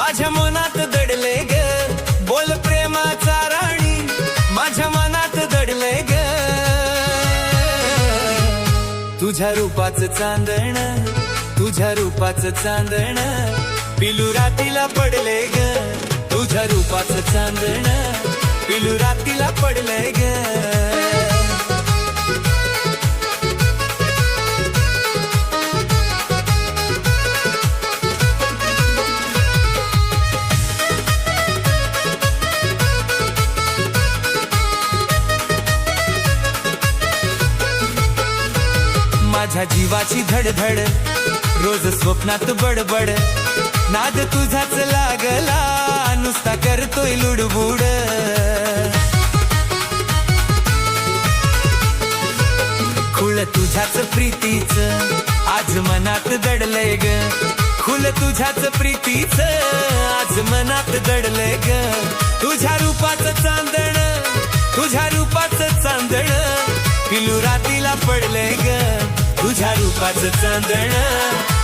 माझ्या मनात दडले ग बोल प्रेमाचा राणी माझ्या मनात दडले ग तुझ्या रूपाचं चांदण तुझ्या रूपाचं चांदण पिलू रातीला पडले ग तुझ्या रूपाचं चांदण पिलू रातीला पडले ग माझ्या जीवाची धडधड रोज स्वप्नात बडबड नाद तुझाच लागला नुसता करतोय लुडबुड खुल तुझ्याच प्रीतीच आज मनात दडलंय ग खुल तुझ्याच प्रीतीच आज मनात दडलंय ग तुझ्या रूपाचं चांदण तुझ्या रूपाचं चांदण पिलू रातीला पडलंय ग तुझ्या रूपाचं चांदण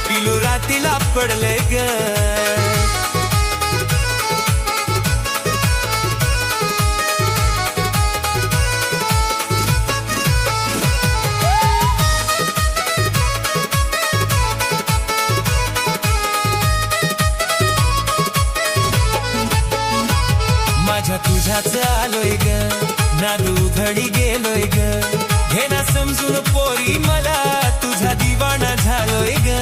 पिलू रातीला पडलंय ग माझ्या तुझ्याच आलोय ग नादू धडी गेलोय ग घेना समजून पोरी मला तुझा दिवाना झालोय ग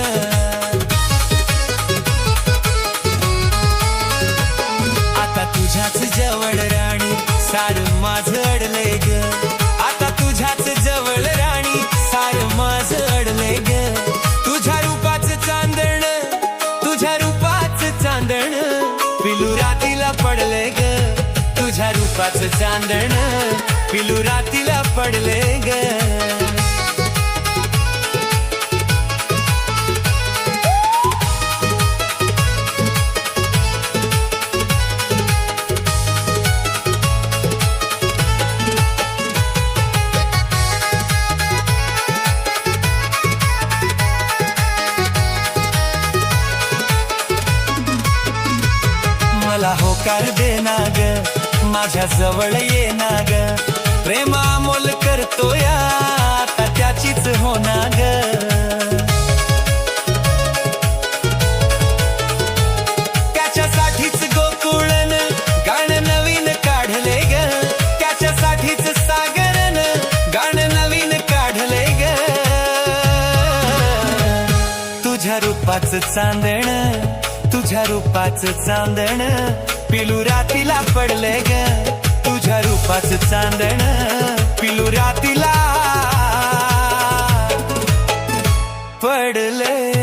आता तुझ्याच जवळ राणी सार माझं अडलंय ग आता तुझ्याच जवळ राणी सार माझं अडलंय ग तुझ्या रूपाचं चांदण तुझ्या रूपाचं चांदण पिलू रातीला पडलंय ग तुझ्या रूपाचं चांदण पिलू रातीला पडले ग मला होकार देना ग माझ्या जवळ ये ना ग प्रेम अमोल करतोय आता त्याचीच होना ग त्याच्यासाठीच गोकुळन गाणं नवीन काढले ग त्याच्यासाठीच सागरन गाणं नवीन काढले ग तुझ्या रूपाचं चांदण तुझ्या रूपाचं चांदण पिलू रातीला पडले ग तुझ्या रूपाचं चांदण पिलू रातीला पडले